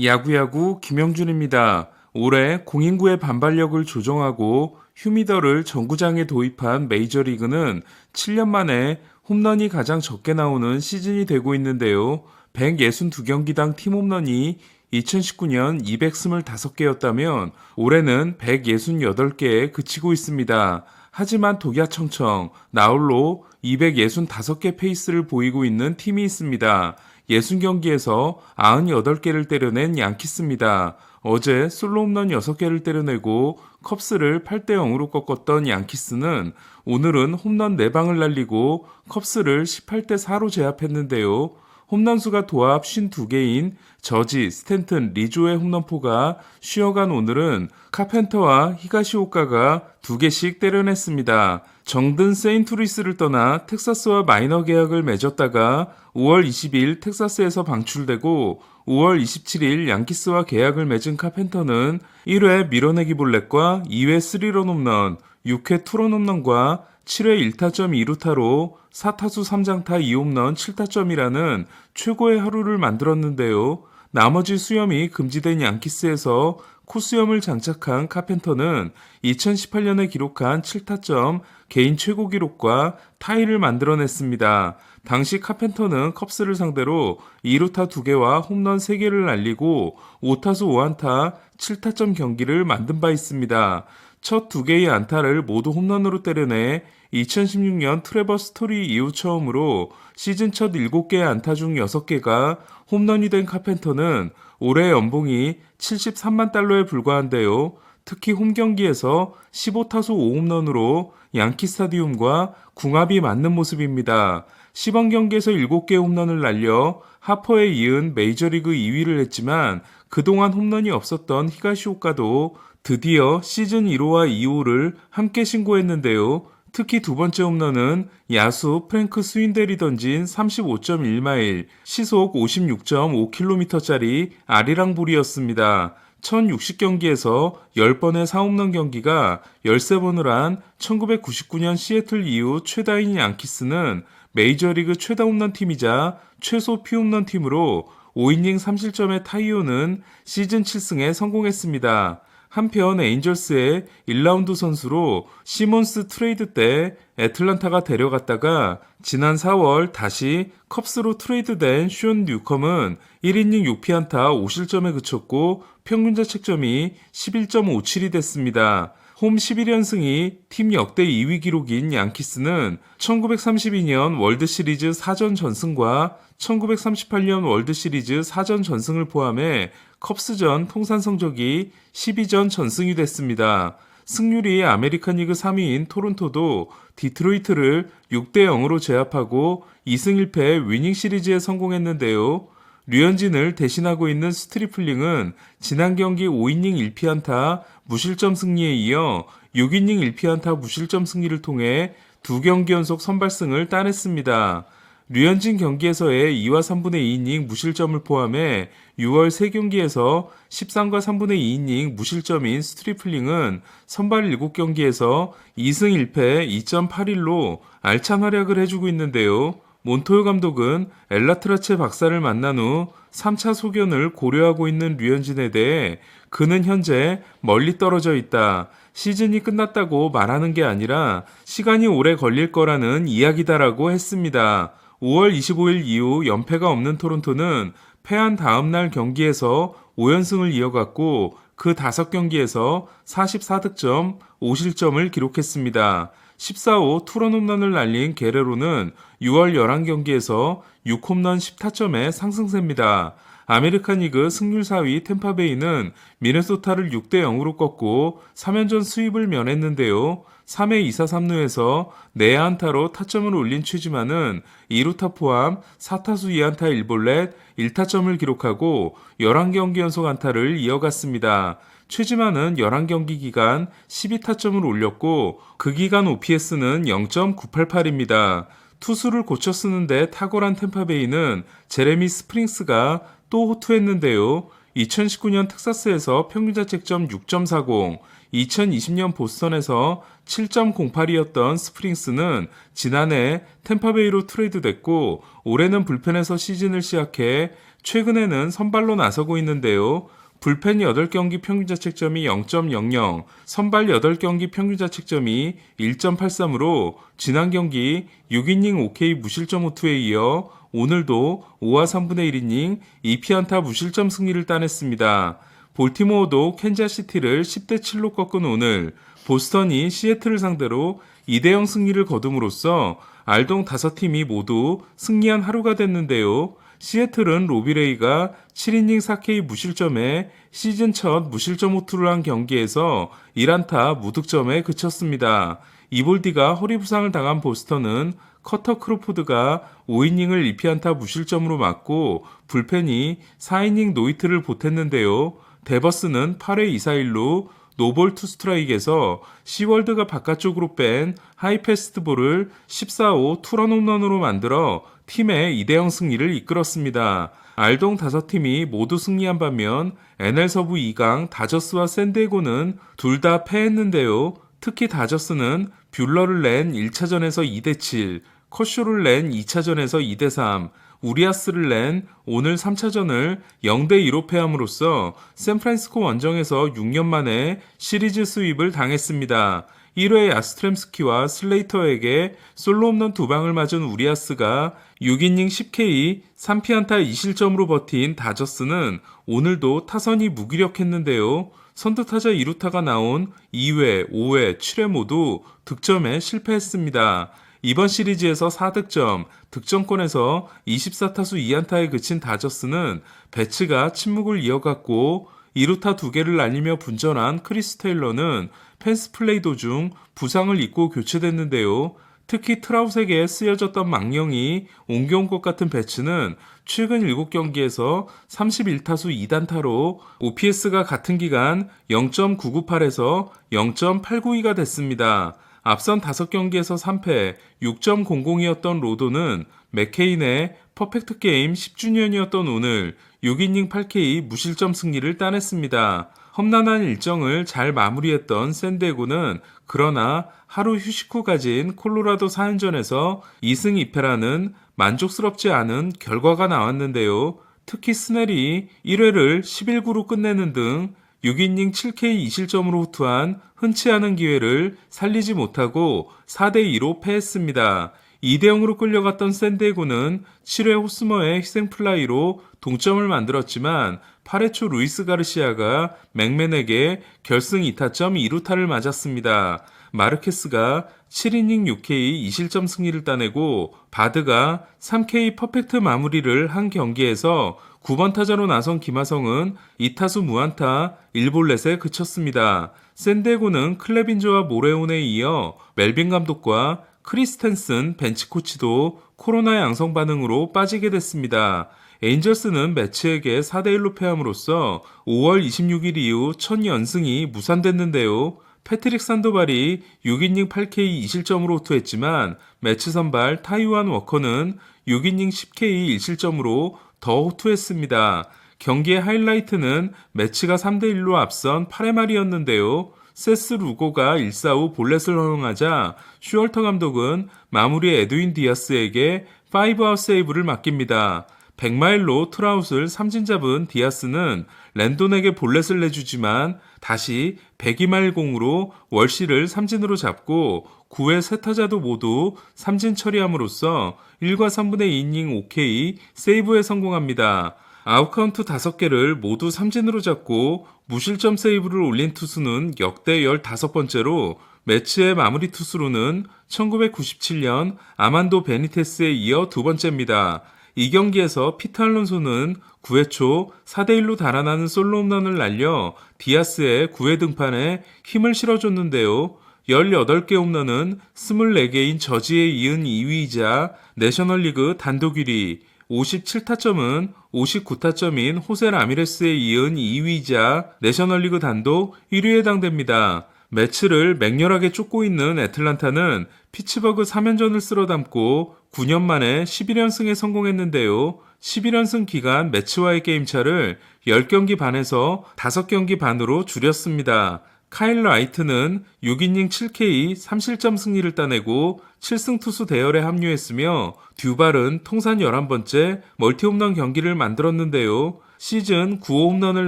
야구야구 김영준입니다. 올해 공인구의 반발력을 조정하고 휴미더를 정구장에 도입한 메이저리그는 7년 만에 홈런이 가장 적게 나오는 시즌이 되고 있는데요. 162경기당 팀 홈런이 2019년 225개였다면 올해는 168개에 그치고 있습니다. 하지만 독야청청 나홀로 265개 페이스를 보이고 있는 팀이 있습니다. 60경기에서 98개를 때려낸 양키스입니다. 어제 솔로 홈런 6개를 때려내고 컵스를 8대 0으로 꺾었던 양키스는 오늘은 홈런 4방을 날리고 컵스를 18대 4로 제압했는데요. 홈런수가 도합 52개인 저지, 스탠튼, 리조의 홈런포가 쉬어간 오늘은 카펜터와 히가시오카가 2개씩 때려냈습니다. 정든 세인트루이스를 떠나 텍사스와 마이너 계약을 맺었다가 5월 20일 텍사스에서 방출되고 5월 27일 양키스와 계약을 맺은 카펜터는 1회 밀어내기 볼넷과 2회 3런 홈런, 6회 투런 홈런과 7회 1타점 2루타로 4타수 3장타 2홈런 7타점이라는 최고의 하루를 만들었는데요. 나머지 수염이 금지된 양키스에서 코수염을 장착한 카펜터는 2018년에 기록한 7타점 개인 최고 기록과 타이를 만들어냈습니다. 당시 카펜터는 컵스를 상대로 2루타 2개와 홈런 3개를 날리고 5타수 5안타 7타점 경기를 만든 바 있습니다. 첫 2개의 안타를 모두 홈런으로 때려내 2016년 트레버 스토리 이후 처음으로 시즌 첫 7개의 안타 중 6개가 홈런이 된 카펜터는 올해 연봉이 73만 달러에 불과한데요. 특히 홈경기에서 15타수 5홈런으로 양키 스타디움과 궁합이 맞는 모습입니다. 시범 경기에서 7개의 홈런을 날려 하퍼에 이은 메이저리그 2위를 했지만 그동안 홈런이 없었던 히가시오카도 드디어 시즌 1호와 2호를 함께 신고했는데요. 특히 두 번째 홈런은 야수 프랭크 스윈델이 던진 35.1마일, 시속 56.5km짜리 아리랑볼이었습니다. 1060경기에서 10번의 4홈런 경기가 13번을 한 1999년 시애틀 이후 최다인 양키스는 메이저리그 최다 홈런 팀이자 최소 피홈런 팀으로 5이닝 3실점의 타이오는 시즌 7승에 성공했습니다. 한편 에인절스의 1라운드 선수로 시몬스 트레이드 때 애틀란타가 데려갔다가 지난 4월 다시 컵스로 트레이드된 숀 뉴컴은 1이닝 6피안타 5실점에 그쳤고 평균 자책점이 11.57이 됐습니다. 홈 11연승이 팀 역대 2위 기록인 양키스는 1932년 월드시리즈 4전 전승과 1938년 월드시리즈 4전 전승을 포함해 컵스전 통산 성적이 12전 전승이 됐습니다. 승률이 아메리칸 리그 3위인 토론토도 디트로이트를 6대 0으로 제압하고 2승 1패 위닝 시리즈에 성공했는데요. 류현진을 대신하고 있는 스트리플링은 지난 경기 5이닝 1피안타 무실점 승리에 이어 6이닝 1피안타 무실점 승리를 통해 2경기 연속 선발승을 따냈습니다. 류현진 경기에서의 2와 3분의 2이닝 무실점을 포함해 6월 3경기에서 13과 3분의 2이닝 무실점인 스트리플링은 선발 7경기에서 2승 1패 2.81로 알찬 활약을 해주고 있는데요. 몬토요 감독은 엘라트라체 박사를 만난 후 3차 소견을 고려하고 있는 류현진에 대해 그는 현재 멀리 떨어져 있다. 시즌이 끝났다고 말하는 게 아니라 시간이 오래 걸릴 거라는 이야기다라고 했습니다. 5월 25일 이후 연패가 없는 토론토는 패한 다음날 경기에서 5연승을 이어갔고 그 5경기에서 44득점, 5실점을 기록했습니다. 14호 투런 홈런을 날린 게레로는 6월 11경기에서 6홈런 10타점의 상승세입니다. 아메리칸 리그 승률 4위 템파베이는 미네소타를 6대 0으로 꺾고 3연전 수입을 면했는데요. 3회 2사 3루에서 4안타로 타점을 올린 최지만은 2루타 포함 4타수 2안타 1볼넷 1타점을 기록하고 11경기 연속 안타를 이어갔습니다. 최지만은 11경기 기간 12타점을 올렸고 그 기간 OPS는 0.988입니다. 투수를 고쳐 쓰는데 탁월한 템파베이는 제레미 스프링스가 또 호투했는데요. 2019년 텍사스에서 평균 자책점 6.40, 2020년 보스턴에서 7.08이었던 스프링스는 지난해 템파베이로 트레이드됐고 올해는 불펜에서 시즌을 시작해 최근에는 선발로 나서고 있는데요. 불펜 8경기 평균자책점이 0.00, 선발 8경기 평균자책점이 1.83으로 지난 경기 6이닝 OK 무실점 호투에 이어 오늘도 5와 3분의 1이닝 2피안타 무실점 승리를 따냈습니다. 볼티모어도 캔자시티를 10대 7로 꺾은 오늘 보스턴이 시애틀을 상대로 2대0 승리를 거둠으로써 알동 5팀이 모두 승리한 하루가 됐는데요. 시애틀은 로비레이가 7이닝 4K 무실점에 시즌 첫 무실점 호투를 한 경기에서 1안타 무득점에 그쳤습니다. 이볼디가 허리 부상을 당한 보스턴은 커터 크로포드가 5이닝을 2피안타 무실점으로 맞고 불펜이 4이닝 노히트를 보탰는데요. 데버스는 8회 2사일루 노볼 투 스트라이크에서 시월드가 바깥쪽으로 뺀 하이패스트볼을 14호 투런 홈런으로 만들어 팀의 2대0 승리를 이끌었습니다. 알동 5팀이 모두 승리한 반면 NL 서부 2강 다저스와 샌디에고는 둘 다 패했는데요. 특히 다저스는 뷰러를 낸 1차전에서 2대7, 커쇼를 낸 2차전에서 2대3, 우리아스를 낸 오늘 3차전을 0대2로 패함으로써 샌프란시스코 원정에서 6년 만에 시리즈 스윕을 당했습니다. 1회 야스트렘스키와 슬레이터에게 솔로 홈런 2방을 맞은 우리아스가 6이닝 10K 3피안타 2실점으로 버틴 다저스는 오늘도 타선이 무기력했는데요. 선두타자 2루타가 나온 2회, 5회, 7회 모두 득점에 실패했습니다. 이번 시리즈에서 4득점, 득점권에서 24타수 2안타에 그친 다저스는 배츠가 침묵을 이어갔고 2루타 2개를 날리며 분전한 크리스 테일러는 펜스 플레이 도중 부상을 입고 교체됐는데요. 특히 트라웃에게 쓰여졌던 망령이 옮겨온 것 같은 배츠는 최근 7경기에서 31타수 2단타로 OPS가 같은 기간 0.998에서 0.892가 됐습니다. 앞선 5경기에서 3패 6.00이었던 로도는 맥케인의 퍼펙트 게임 10주년이었던 오늘 6이닝 8K 무실점 승리를 따냈습니다. 험난한 일정을 잘 마무리했던 샌디에고는 그러나 하루 휴식 후 가진 콜로라도 4연전에서 2승 2패라는 만족스럽지 않은 결과가 나왔는데요. 특히 스넬이 1회를 11구로 끝내는 등 6이닝 7K 2실점으로 호투한 흔치 않은 기회를 살리지 못하고 4대2로 패했습니다. 2대0으로 끌려갔던 샌디에고는 7회 호스머의 희생플라이로 동점을 만들었지만 8회 초 루이스 가르시아가 맥맨에게 결승 2타점 2루타를 맞았습니다. 마르케스가 7이닝 6K 2실점 승리를 따내고 바드가 3K 퍼펙트 마무리를 한 경기에서 9번 타자로 나선 김하성은 2타수 무안타 1볼넷에 그쳤습니다. 샌디에고는 클레빈저와 모레온에 이어 멜빈 감독과 크리스텐슨 벤치 코치도 코로나 양성 반응으로 빠지게 됐습니다. 에인절스는 매치에게 4대1로 패함으로써 5월 26일 이후 첫 연승이 무산됐는데요. 패트릭 산도발이 6이닝 8K 2실점으로 호투했지만 매치 선발 타이완 워커는 6이닝 10K 1실점으로 더 호투했습니다. 경기의 하이라이트는 매치가 3대1로 앞선 8회 말이었는데요. 세스 루고가 1사후 볼넷을 허용하자 슈얼터 감독은 마무리 에드윈 디아스에게 5아웃 세이브를 맡깁니다. 100마일로 트라웃을 삼진 잡은 디아스는 랜돈에게 볼넷을 내주지만 다시 102마일 공으로 월시를 삼진으로 잡고 9회 세 타자도 모두 삼진 처리함으로써 1과 3분의 2이닝 OK 세이브에 성공합니다. 아웃카운트 5개를 모두 삼진으로 잡고 무실점 세이브를 올린 투수는 역대 15번째로 매치의 마무리 투수로는 1997년 아만도 베니테스에 이어 두 번째입니다. 이 경기에서 피터 알론소는 9회 초 4대1로 달아나는 솔로 홈런을 날려 디아스의 9회 등판에 힘을 실어줬는데요. 18개 홈런은 24개인 저지에 이은 2위이자 내셔널리그 단독 1위, 57타점은 59타점인 호세 라미레스에 이은 2위이자 내셔널리그 단독 1위에 해당됩니다. 매치를 맹렬하게 쫓고 있는 애틀란타는 피츠버그 3연전을 쓸어담고 9년 만에 11연승에 성공했는데요. 11연승 기간 매치와의 게임차를 10경기 반에서 5경기 반으로 줄였습니다. 카일 라이트는 6이닝 7K 3실점 승리를 따내고 7승 투수 대열에 합류했으며 듀발은 통산 11번째 멀티 홈런 경기를 만들었는데요. 시즌 9호 홈런을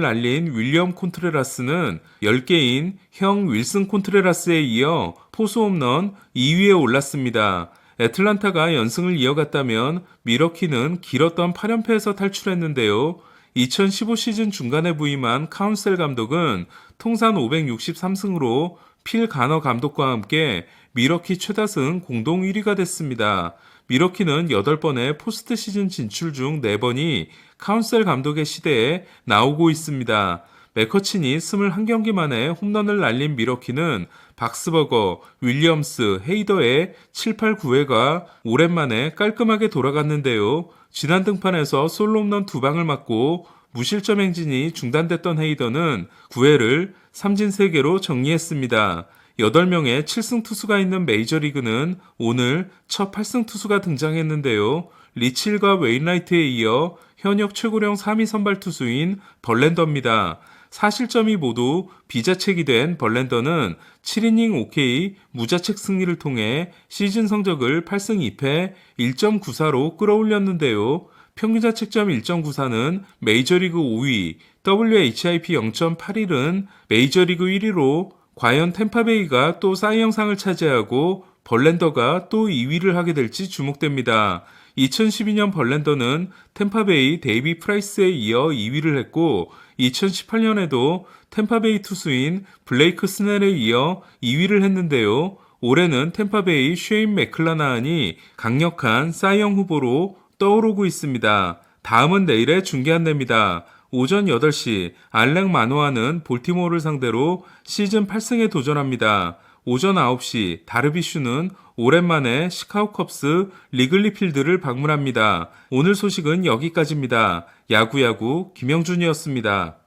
날린 윌리엄 콘트레라스는 10개인 형 윌슨 콘트레라스에 이어 포수 홈런 2위에 올랐습니다. 애틀란타가 연승을 이어갔다면 미러키는 길었던 8연패에서 탈출했는데요. 2015 시즌 중간에 부임한 카운셀 감독은 통산 563승으로 필 가너 감독과 함께 미러키 최다승 공동 1위가 됐습니다. 미러키는 8번의 포스트 시즌 진출 중 4번이 카운셀 감독의 시대에 나오고 있습니다. 맥커친이 21경기 만에 홈런을 날린 미러키는 박스버거, 윌리엄스, 헤이더의 7, 8, 9회가 오랜만에 깔끔하게 돌아갔는데요. 지난 등판에서 솔로 홈런 2방을 맞고 무실점 행진이 중단됐던 헤이더는 9회를 삼진 3개로 정리했습니다. 8명의 7승 투수가 있는 메이저리그는 오늘 첫 8승 투수가 등장했는데요. 리칠과 웨인라이트에 이어 현역 최고령 3위 선발 투수인 벌랜더입니다. 4실점이 모두 비자책이 된 벌랜더는 7이닝 5K 무자책 승리를 통해 시즌 성적을 8승 2패 1.94로 끌어올렸는데요. 평균자책점 1.94는 메이저리그 5위, WHIP 0.81은 메이저리그 1위로 과연 템파베이가 또 사이영상을 차지하고 벌랜더가 또 2위를 하게 될지 주목됩니다. 2012년 벌랜더는 템파베이 데이비 프라이스에 이어 2위를 했고 2018년에도 템파베이 투수인 블레이크 스넬에 이어 2위를 했는데요. 올해는 템파베이 쉐인 맥클라나한이 강력한 사이영 후보로 떠오르고 있습니다. 다음은 내일의 중계 안내입니다. 오전 8시 알렉 마노아는 볼티모어를 상대로 시즌 8승에 도전합니다. 오전 9시 다르비슈는 오랜만에 시카고 컵스 리글리 필드를 방문합니다. 오늘 소식은 여기까지입니다. 야구야구 김영준이었습니다.